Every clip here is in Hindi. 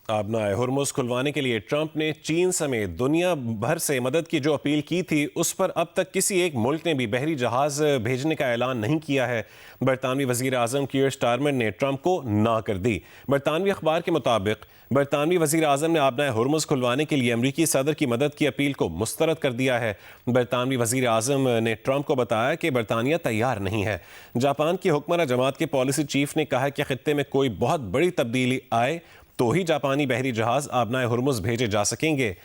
आबनाए हुर्मुज़ खुलवाने के लिए ट्रंप ने चीन समेत दुनिया भर से मदद की जो अपील की थी, उस पर अब तक किसी एक मुल्क ने भी बहरी जहाज़ भेजने का ऐलान नहीं किया है। बरतानवी वज़ीर आज़म कीयर स्टारमर ने ट्रंप को ना कर दी। बरतानवी अखबार के मुताबिक बरतानवी वज़ीर आज़म ने आबनाए हुर्मुज़ खुलवाने के लिए अमरीकी सदर की मदद की अपील को मुस्तरद कर दिया है। बरतानवी वज़ीर आज़म ने ट्रंप को बताया कि बरतानिया तैयार नहीं है। जापान की हुक्मरान जमात के पॉलिसी चीफ ने कहा कि खित्ते में कोई बहुत बड़ी तब्दीली आए तो ही जापानी बहरी जहाज आबनाए हुर्मुज़ भेजे जा सकेंगे।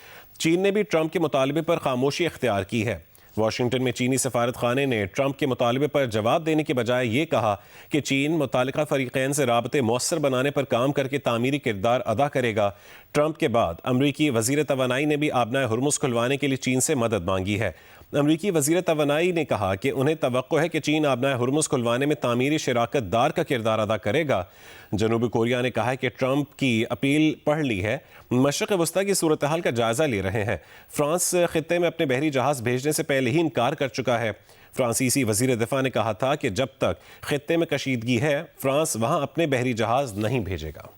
चीन ने भी ट्रंप के मुतालबे पर खामोशी इख्तियार की है। वाशिंगटन में चीनी सफारत खाने ने ट्रंप के मुतालबे पर जवाब देने के बजाय ये कहा कि चीन मुतालिका फरीकैन से राबते मौसर बनाने पर काम करके तामीरी किरदार अदा करेगा। ट्रंप के बाद अमरीकी वज़ीर तवानाई ने भी आबनाए हुर्मुज़ खुलवाने के लिए चीन से मदद मांगी है। अमरीकी वज़ीर तवानाई ने कहा कि उन्हें तवक्को है कि चीन आबनाए हुर्मुज़ खुलवाने में तामीरी शराकत दार का किरदार अदा करेगा। जनूबी कोरिया ने कहा है कि ट्रंप की अपील पढ़ ली है, मशरक़ वस्ता की सूरत हाल का जायज़ा ले रहे हैं। फ्रांस खित्ते में अपने बहरी जहाज़ भेजने से पहले ही इनकार कर चुका है। फ्रांसीसी वज़ीर दिफा ने कहा था कि जब तक खित्ते में कशीदगी है, फ्रांस वहाँ अपने बहरी जहाज़ नहीं भेजेगा।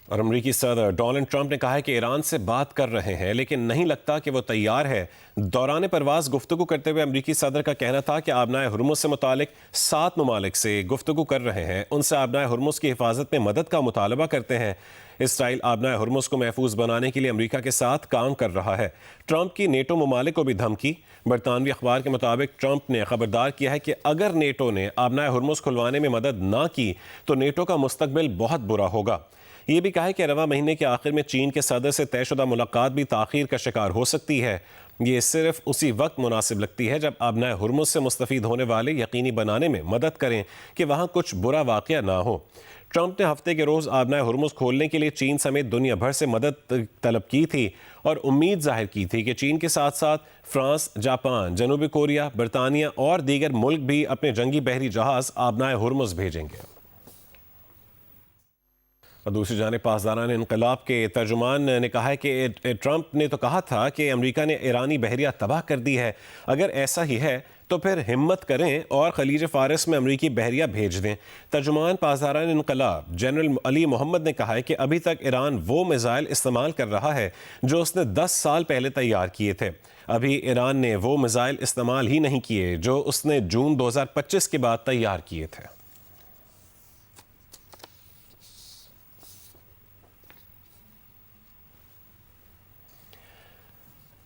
और अमरीकी सदर डोनाल्ड ट्रंप ने कहा है कि ईरान से बात कर रहे हैं, लेकिन नहीं लगता कि वो तैयार है। दौरान परवाज गुफ्तगू करते हुए अमरीकी सदर का कहना था कि आबनाए हुर्मुज़ से मुतालिक 7 ममालिक से गुफ्तगू कर रहे हैं, उनसे आबनाए हुर्मुज़ की हिफाजत में मदद का मुतालबा करते हैं। इसराइल आबनाए हुर्मुज़ को महफूज बनाने के लिए अमरीका के साथ काम कर रहा है। ट्रंप की नेटो ममालिक को भी धमकी। बरतानवी अखबार के मुताबिक ट्रंप ने खबरदार किया है कि अगर नेटो ने आबनाए हुर्मुज़ खुलवाने में मदद ना की तो नेटो का मुस्तकबिल बहुत बुरा होगा। ये भी कहा है कि रवा महीने के आखिर में चीन के सदर से तयशुदा मुलाकात भी ताख़ीर का शिकार हो सकती है। ये सिर्फ उसी वक्त मुनासिब लगती है जब आबनाए हुर्मुज़ से मुस्तफ़ीद होने वाले यकीनी बनाने में मदद करें कि वहाँ कुछ बुरा वाक़या ना हो। ट्रंप ने हफ्ते के रोज़ आबनाए हुर्मुज़ खोलने के लिए चीन समेत दुनिया भर से मदद तलब की थी और उम्मीद जाहिर की थी कि चीन के साथ साथ फ्रांस, जापान, जनूबी कोरिया, बरतानिया और दीगर मुल्क भी अपने जंगी बहरी जहाज़ आबनाए हुर्मुज़ भेजेंगे। और दूसरी जानिब पासदारान इनकलाब के तर्जुमान ने कहा है कि ट्रंप ने तो कहा था कि अमेरिका ने ईरानी बहरिया तबाह कर दी है। अगर ऐसा ही है तो फिर हिम्मत करें और खलीज फ़ारिस में अमरीकी बहरिया भेज दें। तर्जुमान पासदारान इनकलाब जनरल अली मोहम्मद ने कहा है कि अभी तक ईरान वो मिसाइल इस्तेमाल कर रहा है जो उसने 10 साल पहले तैयार किए थे। अभी ईरान ने वो मिसाइल इस्तेमाल ही नहीं किए जो उसने जून 2025 के बाद तैयार किए थे।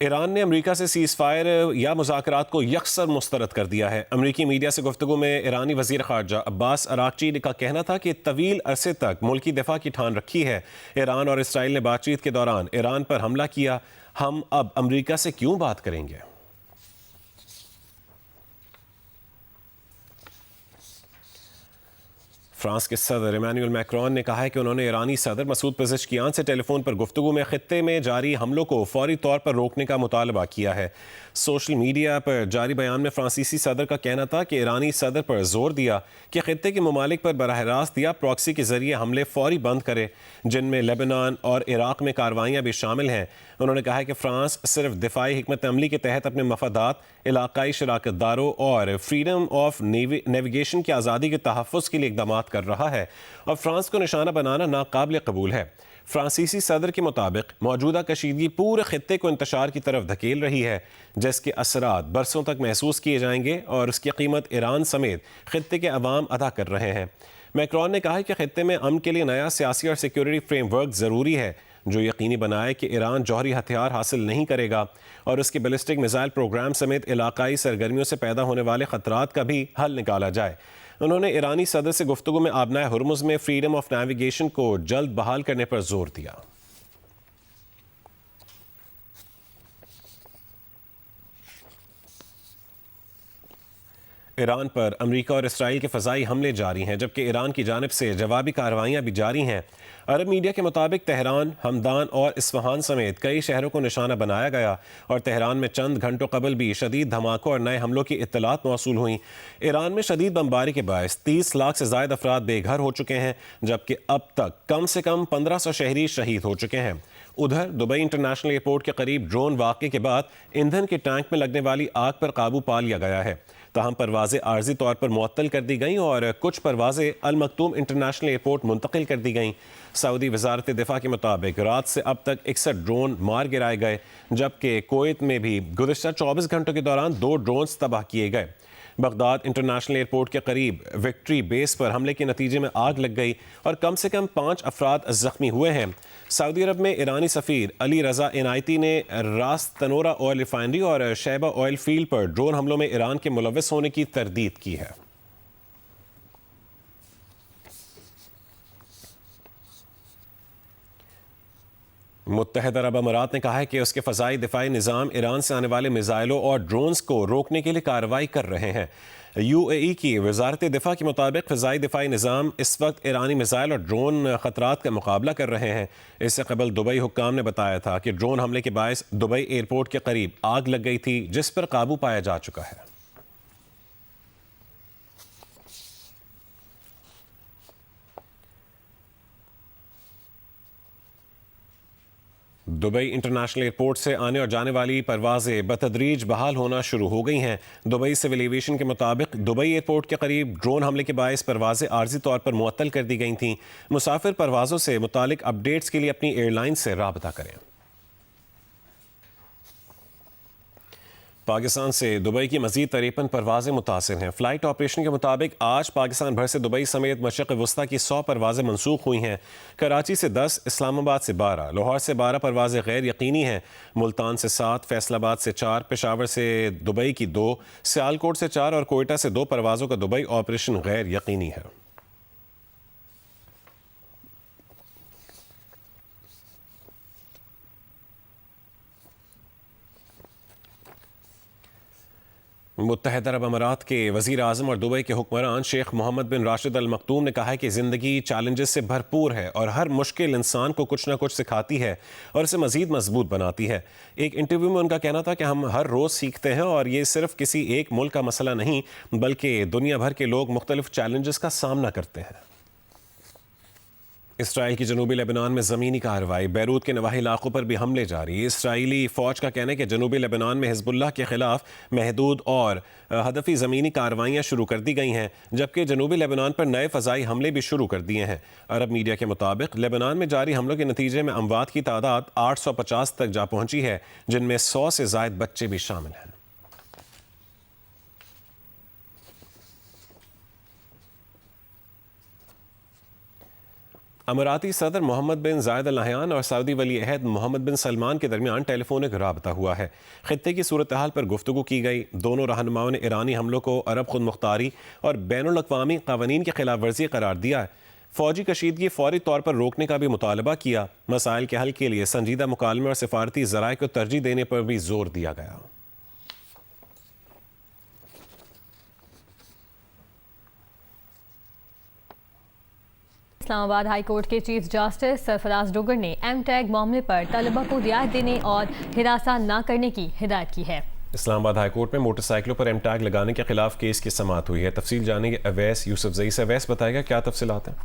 ईरान ने अमेरिका से सीज़ फायर या मुज़ाकरात को यकसर मुस्तरद कर दिया है। अमेरिकी मीडिया से गुफ्तगू में ईरानी वज़ीर ख़ारजा अब्बास अराक़ची का कहना था कि तवील अरसे तक मुल्की दिफा की ठान रखी है। ईरान और इसराइल ने बातचीत के दौरान ईरान पर हमला किया, हम अब अमेरिका से क्यों बात करेंगे। फ्रांस के सदर इमैनुअल मैक्रोन ने कहा है कि उन्होंने ईरानी सदर मसूद पेज़ेश्कियान से टेलीफोन पर गुफ्तगू में खित्ते में जारी हमलों को फौरी तौर पर रोकने का मुतालबा किया है। सोशल मीडिया पर जारी बयान में फ्रांसीसी सदर का कहना था कि ईरानी सदर पर जोर दिया कि खित्ते के ममालिक पर बराह रास्त या प्रॉक्सी के जरिए हमले फौरी बंद करे, जिनमें लेबनान और इराक में कार्रवाइयाँ भी शामिल हैं। उन्होंने कहा है कि फ्रांस सिर्फ दिफाई हिकमत अमली के तहत अपने मफादात, इलाकाई शराकतदारों और फ्रीडम ऑफ नेविगेशन की आज़ादी के तहफ़्फ़ुज़ के लिए इक़दाम कर रहा है और फ्रांस को निशाना बनाना नाकाबिल कबूल है। फ्रांसीसी सदर के मुताबिक मौजूदा कशीदगी पूरे खित्ते को इंतशार की तरफ धकेल रही है, जिसके असरात बरसों तक महसूस किए जाएंगे और उसकी कीमत ईरान समेत खित्ते के अवाम अदा कर रहे हैं। मैक्रोन ने कहा कि खित्ते में अमन के लिए नया सियासी और सिक्योरिटी फ्रेमवर्क ज़रूरी है जो यकीनी बनाए कि ईरान जौहरी हथियार हासिल नहीं करेगा और उसके बैलिस्टिक मिसाइल प्रोग्राम समेत इलाकाई सरगर्मियों से पैदा होने वाले खतरात का भी हल निकाला जाए। उन्होंने ईरानी सदर से गुफ्तगू में आबनाए हुर्मुज़ में फ्रीडम ऑफ नेविगेशन को जल्द बहाल करने पर जोर दिया। ईरान पर अमेरिका और इसराइल के फ़ज़ाई हमले जारी हैं, जबकि ईरान की जानिब से जवाबी कार्रवाइयाँ भी जारी हैं। अरब मीडिया के मुताबिक तेहरान, हमदान और इस्फहान समेत कई शहरों को निशाना बनाया गया और तेहरान में चंद घंटों कबल भी शदीद धमाकों और नए हमलों की इत्तलात मौसूल हुई। ईरान में शदीद बमबारी के बायस 30 लाख से ज़ायद अफराद बेघर हो चुके हैं, जबकि अब तक कम से कम 1500 शहरी शहीद हो चुके हैं। उधर दुबई इंटरनेशनल एयरपोर्ट के करीब ड्रोन वाक़े के बाद ईंधन के टैंक में लगने वाली आग पर काबू पा लिया गया है। ताहम परवाज़ें आर्जी तौर पर मुअत्तल कर दी गईं और कुछ परवाज़ें अल मकतूम इंटरनेशनल एयरपोर्ट मुंतकिल कर दी गईं। सऊदी वजारत दिफा के मुताबिक रात से अब तक 61 ड्रोन मार गिराए गए, जबकि कुवैत में भी गुज़िश्ता 24 घंटों के दौरान 2 ड्रोन्स तबाह किए गए। बगदाद इंटरनेशनल एयरपोर्ट के करीब विक्ट्री बेस पर हमले के नतीजे में आग लग गई और कम से कम 5 अफराद जख्मी हुए हैं। सऊदी अरब में ईरानी सफ़ीर अली रज़ा इनायती ने रास तनोरा ऑयल रिफाइनरी और शैबा ऑयल फील्ड पर ड्रोन हमलों में ईरान के मुलव्वस होने की तरदीद की है। मुत्तहदा अरब अमारात ने कहा है कि उसके फ़ज़ाई दिफाई निज़ाम ईरान से आने वाले मिज़ाइलों और ड्रोन्स को रोकने के लिए कार्रवाई कर रहे हैं। UAE की वजारत दिफा के मुताबिक फ़ज़ाई दिफाई निज़ाम इस वक्त ईरानी मिज़ाइल और ड्रोन ख़तरात का मुकाबला कर रहे हैं। इससे कबल दुबई हुक्काम ने बताया था कि ड्रोन हमले के बायस दुबई एयरपोर्ट के करीब आग लग गई थी, जिस पर काबू पाया जा चुका है। दुबई इंटरनेशनल एयरपोर्ट से आने और जाने वाली परवाज़ें बतदरीज बहाल होना शुरू हो गई हैं। दुबई सिविल एविएशन के मुताबिक दुबई एयरपोर्ट के करीब ड्रोन हमले के बायस परवाज़ें आर्जी तौर पर मुअत्तल कर दी गई थीं। मुसाफिर परवाज़ों से मुतालिक अपडेट्स के लिए अपनी एयरलाइन से राबता करें। पाकिस्तान से दुबई की मज़ीद 53 परवाज़ें मुतासिर हैं। फ़्लाइट ऑपरेशन के मुताबिक आज पाकिस्तान भर से दुबई समेत मशरिक़ वस्ता की 100 परवाज़ें मनसूख हुई हैं। कराची से 10, इस्लामाबाद से 12, लाहौर से 12 परवाज़ें गैर यकीनी हैं। मुल्तान से 7, फैसलाबाद से 4, पेशावर से दुबई की 2, सियालकोट से 4 और कोयटा से 2 परवाज़ों का दुबई ऑपरेशन गैर यकीनी है। मुत्तहदा अरब अमारात के वज़ीर आज़म और दुबई के हुक्मरान शेख मोहम्मद बिन राशिद अल मकतूम ने कहा है कि ज़िंदगी चैलेंजेस से भरपूर है और हर मुश्किल इंसान को कुछ ना कुछ सिखाती है और इसे मज़ीद मजबूत बनाती है। एक इंटरव्यू में उनका कहना था कि हम हर रोज़ सीखते हैं और ये सिर्फ किसी एक मुल्क का मसला नहीं, बल्कि दुनिया भर के लोग मुख्तलिफ चैलेंजेस का सामना करते हैं। इसराइल की जनूबी लेबनान में ज़मीनी कार्रवाई, बैरूत के नवाही इलाकों पर भी हमले जारी। इसराइली फ़ौज का कहना है कि जनूबी लेबनान में हिज़्बुल्लाह के ख़िलाफ़ महदूद और हदफ़ी ज़मीनी कार्रवाइयाँ शुरू कर दी गई हैं, जबकि जनूबी लेबनान पर नए फ़ज़ाई हमले भी शुरू कर दिए हैं। अरब मीडिया के मुताबिक लेबनान में जारी हमलों के नतीजे में अमवात की तादाद 850 तक जा पहुँची है, जिनमें 100 से ज़ायद बच्चे भी शामिल हैं। अमाराती सदर मोहम्मद बिन जायद अल नहयान और सऊदी वली अहद मोहम्मद बिन सलमान के दरमियान टेलीफोनिक राबता हुआ है। खित्ते की सूरत हाल पर गुफ्तगू की गई। दोनों रहनुमाओं ने ईरानी हमलों को अरब खुद मुख्तारी और बैनुल अक़वामी क़वानीन की खिलाफ वर्जी करार दिया है। फ़ौजी कशीदगी फौरी तौर पर रोकने का भी मुतालबा किया। मसाइल के हल के लिए संजीदा मुकालमे और सिफारती ज़राए को तरजीह देने पर भी जोर दिया गया। इस्लामाबाद हाई कोर्ट के चीफ जस्टिस सरफराज डोगर ने एम-टैग मामले पर तलबा को रियायत देने और हिरासा न करने की हिदायत की है। इस्लामाबाद हाई कोर्ट में मोटरसाइकिलों पर एम-टैग लगाने के खिलाफ केस की समाअत हुई है। तफसील जानेंगे अवैस यूसुफजई से। अवैस बताएगा क्या तफसीलात हैं?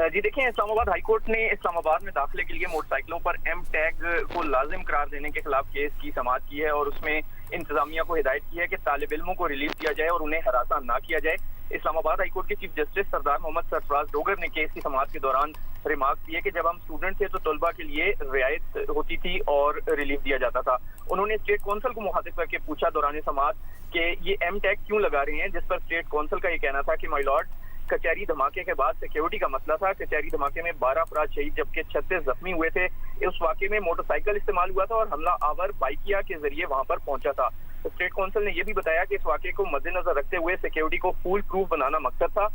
जी देखिए, इस्लामाबाद हाई कोर्ट ने इस्लामाबाद में दाखिले के लिए मोटरसाइकिलों पर एम-टैग को लाजिम करार देने के खिलाफ केस की समाअत की है और उसमें इंतजामिया को हिदायत की है कि तालिब इल्मों को रिलीज किया जाए और उन्हें हरासा ना किया जाए। इस्लामाबाद हाई कोर्ट के चीफ जस्टिस सरदार मोहम्मद सरफराज डोगर ने केस की समाअत के दौरान रिमार्क दिए कि जब हम स्टूडेंट थे तो तलबा के लिए रियायत होती थी और रिलीफ दिया जाता था। उन्होंने स्टेट काउंसिल को मुखातिब करके पूछा दौरान समाअत कि ये एम-टैग क्यों लगा रहे हैं, जिस पर स्टेट काउंसिल का ये कहना था कि माय लॉर्ड, कचहरी धमाके के बाद सिक्योरिटी का मसला था। कचहरी धमाके में 12 अफराद शहीद जबकि 36 जख्मी हुए थे। उस वाकये में मोटरसाइकिल इस्तेमाल हुआ था और हमला आवर बाइकिया के जरिए वहां पर पहुंचा था। तो स्टेट काउंसिल ने यह भी बताया कि इस वाकये को मद्देनजर रखते हुए सिक्योरिटी को फुल प्रूफ बनाना मकसद था।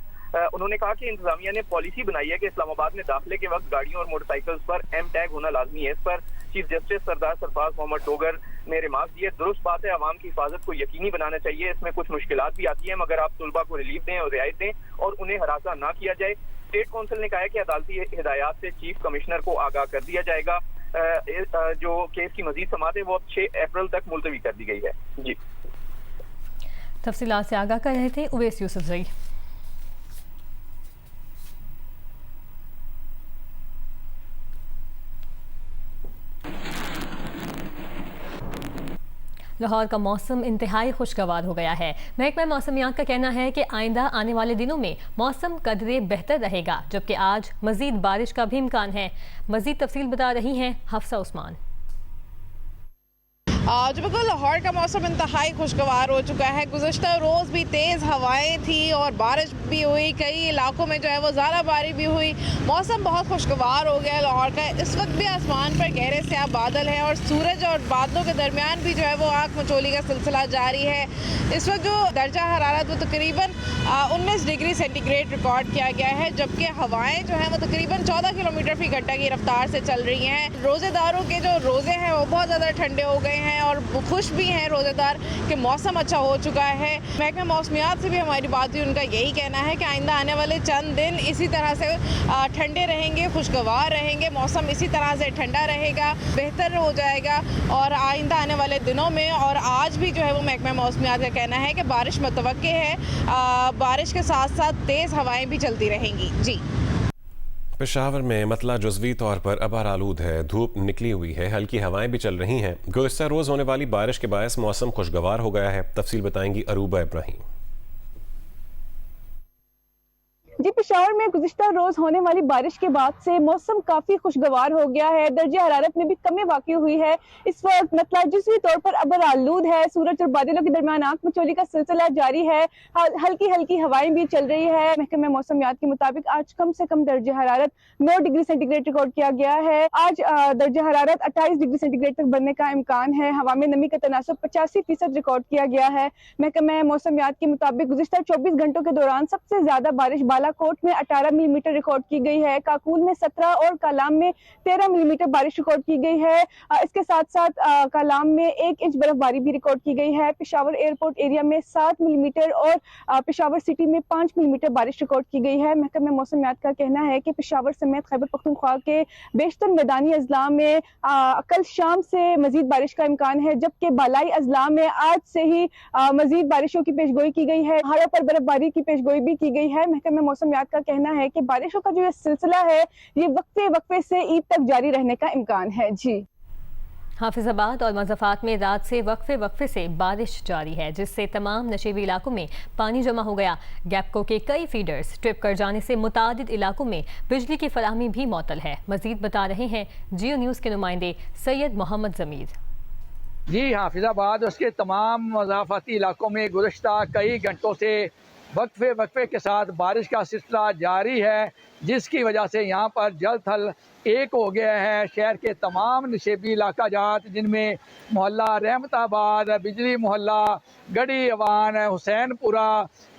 उन्होंने कहा कि इंतजामिया ने पॉलिसी बनाई है कि इस्लामाबाद में दाखिले के वक्त गाड़ियों और मोटरसाइकिल्स पर एम-टैग होना लाजमी है। इस पर चीफ जस्टिस सरदार सरफराज मोहम्मद डोगर ने रिमार्क दिए, दुरुस्त बात है, आवाम की हिफाजत को यकीनी बनाना चाहिए। इसमें कुछ मुश्किलात भी आती है, मगर आप तलबा को रिलीफ दें और रियायत दें और उन्हें हरासा ना किया जाए। स्टेट काउंसिल ने कहा है कि अदालती हिदायत से चीफ कमिश्नर को आगाह कर दिया जाएगा। जो केस की मजीद समाअत है वो अब 6 अप्रैल तक मुलतवी कर दी गई है। जी, तफसीलात से आगाह कर रहे थे अवैस यूसुफजई। लाहौर का मौसम इंतहाई खुशगवार हो गया है। महकमा मौसमियात का कहना है कि आइंदा आने वाले दिनों में मौसम कदरे बेहतर रहेगा, जबकि आज मजीद बारिश का भी इम्कान है। मजीद तफसील बता रही हैं हफ्सा उस्मान। जो बिल्कुल लाहौर का मौसम इंतहाई खुशगवार हो चुका है। गुज़श्ता रोज़ भी तेज़ हवाएं थी और बारिश भी हुई, कई इलाकों में जो है वो ज़्यादा बारिश भी हुई। मौसम बहुत खुशगवार हो गया है लाहौर का। इस वक्त भी आसमान पर गहरे स्याह बादल हैं और सूरज और बादलों के दरमियान भी जो है वो आँख मचोली का सिलसिला जारी है। इस वक्त जो दर्जा हरारत वो तकरीबन 19 डिग्री सेंटीग्रेड रिकॉर्ड किया गया है, जबकि हवाएं जो हैं वो तकरीबन 14 किलोमीटर फी घंटा की रफ्तार से चल रही हैं। रोज़ेदारों के जो रोज़े हैं वो बहुत ज़्यादा ठंडे हो गए हैं और खुश भी हैं रोज़ेदार कि मौसम अच्छा हो चुका है। महकमा मौसमियात से भी हमारी बात हुई, उनका यही कहना है कि आइंदा आने वाले चंद दिन इसी तरह से ठंडे रहेंगे, खुशगवार रहेंगे, मौसम इसी तरह से ठंडा रहेगा, बेहतर हो जाएगा। और आइंदा आने वाले दिनों में और आज भी जो है वो महकमा मौसमियात का कहना है कि बारिश मुतवक्के है। बारिश के साथ साथ तेज़ हवाएं भी चलती रहेंगी। जी, पेशावर में मतला जुज़वी तौर पर अबर आलूद है, धूप निकली हुई है, हल्की हवाएं भी चल रही हैं। गुज़श्ता रोज़ होने वाली बारिश के बायस मौसम खुशगवार हो गया है। तफसील बताएंगी अरूबा इब्राहिम। जी, पेशावर में गुज़िश्ता रोज होने वाली बारिश के बाद से मौसम काफी खुशगवार हो गया है। दर्जे हरारत में भी कमी वाक़ई हुई है। इस वक्त मतला जुज़वी तौर पर अबर आलूद है, सूरज और बादलों के दरमियान आंख मचोली का सिलसिला जारी है। हल्की हल्की हवाएं भी चल रही है। महकमा मौसमियात के मुताबिक आज कम से कम दर्जे हरारत 9 डिग्री सेंटीग्रेड रिकॉर्ड किया गया है। आज दर्जे हरारत 28 डिग्री सेंटीग्रेड तक बढ़ने का इम्कान है। हवा में नमी का तनासुब 85% रिकॉर्ड किया गया है। महकमा मौसमियात के मुताबिक गुज़िश्ता 24 घंटों के दौरान सबसे ज्यादा बारिश बालाकोट में 18 मिलीमीटर रिकॉर्ड की गई है, काकूल में 17 और कालाम में 13 मिलीमीटर बारिश रिकॉर्ड की गई है। इसके साथ साथ कालाम में 1 इंच बर्फबारी भी रिकॉर्ड की गई है। पेशावर एयरपोर्ट एरिया में 7 मिलीमीटर और पेशावर सिटी में 5 मिलीमीटर बारिश रिकॉर्ड की गई है। महकमा मौसमियात का कहना है कि पेशावर समेत खैबर पख्तूनख्वा के बेशतर मैदानी अजला में कल शाम से मजीद बारिश का इम्कान है, जबकि बालाई अजला में आज से ही मजीद बारिशों की पेशगोई की गई है। पहाड़ों पर बर्फबारी की पेशगोई भी की गई है। महकमा मौसमियात का कहना है कि बारिशों का जो ये सिलसिला है ये वक्फे से ईद तक जारी रहने का इम्कान है। जी, हाफिजाबाद और मज़ाफ़ात में रात से वक्फे से बारिश जारी है, जिससे तमाम नशेबी इलाकों में पानी जमा हो गया। गैपको के कई फीडर्स ट्रिप कर जाने से मुतादिद इलाकों में बिजली की फराहमी भी मअतल है। मजीद बता रहे हैं जियो न्यूज़ के नुमाइंदे सैयद मोहम्मद जमीर। जी, हाफिजाबाद उसके तमाम मज़ाफ़ाती इलाकों में गुज़श्ता कई घंटों से वक्फे के साथ बारिश का सिलसिला जारी है, जिसकी वजह से यहाँ पर जल थल एक हो गया है। शहर के तमाम नशेबी इलाका जात, जिनमें मोहल्ला रहमताबाद, बिजली मोहल्ला, गढ़ी अवान, हुसैनपुरा,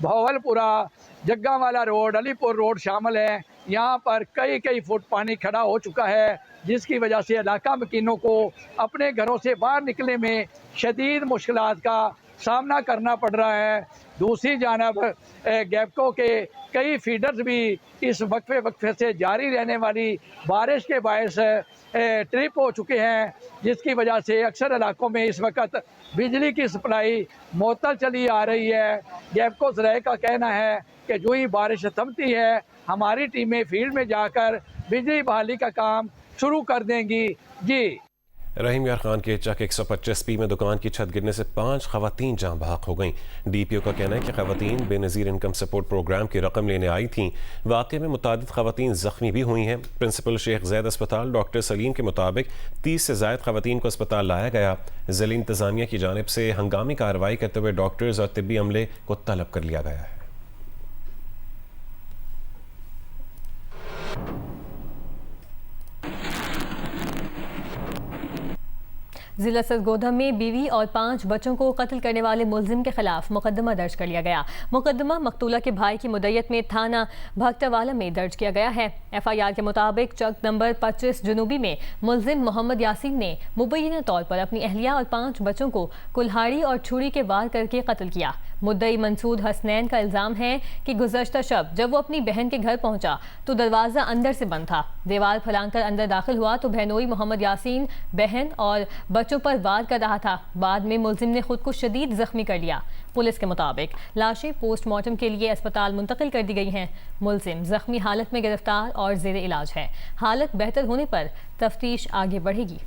भवलपुरा, जग्गावाला रोड, अलीपुर रोड शामिल हैं। यहाँ पर कई फुट पानी खड़ा हो चुका है, जिसकी वजह से इलाका मकीनों को अपने घरों से बाहर निकलने में शदीद मुश्किलात का सामना करना पड़ रहा है। दूसरी जानब गैपको के कई फीडर्स भी इस वक्फे से जारी रहने वाली बारिश के बायस ट्रिप हो चुके हैं, जिसकी वजह से अक्सर इलाकों में इस वक्त बिजली की सप्लाई मुअत्तल चली आ रही है। गैपको ज़राए का कहना है कि जो ही बारिश थमती है, हमारी टीमें फील्ड में जाकर बिजली बहाली का काम शुरू कर देंगी। जी, रहीम यार खान के चक 125p में दुकान की छत गिरने से 5 खवातीन जाँ बहक हो गईं। DPO का कहना है कि खवातीन बेनज़ीर इनकम सपोर्ट प्रोग्राम की रकम लेने आई थीं। वाक़े में मुतादिद खवातीन ज़ख्मी भी हुई हैं। प्रिंसिपल शेख ज़ैद अस्पताल डॉक्टर सलीम के मुताबिक 30 से ज़ायद खवातीन को अस्पताल लाया गया। ज़िला इंतज़ामिया की जानिब से हंगामी कार्रवाई करते हुए डॉक्टर्स और तिब्बी अमले को तलब कर लिया गया है। जिला सरगोधा में बीवी और 5 बच्चों को कत्ल करने वाले मुलजिम के खिलाफ मुकदमा दर्ज कर लिया गया। मुकदमा मकतूला के भाई की मुद्दत में थाना भक्तवाला में दर्ज किया गया है। FIR के मुताबिक चक नंबर 25 जुनूबी में मुलजिम मोहम्मद यासीन ने मुबैना तौर पर अपनी अहलिया और 5 बच्चों को कुल्हाड़ी और छुरी के वार करके कत्ल किया। मुद्दई मंसूद हसनैन का इल्ज़ाम है कि गुज़श्ता शब जब वो अपनी बहन के घर पहुंचा तो दरवाज़ा अंदर से बंद था। दीवार फलांकर अंदर दाखिल हुआ तो बहनोई मोहम्मद यासीन बहन और बच्चों पर वार कर रहा था। बाद में मुलजिम ने खुद को शदीद जख्मी कर लिया। पुलिस के मुताबिक लाशें पोस्टमार्टम के लिए अस्पताल मुंतकिल कर दी गई हैं। मुलजिम जख्मी हालत में गिरफ्तार और जेर इलाज है। हालत बेहतर होने पर तफ्तीश आगे बढ़ेगी।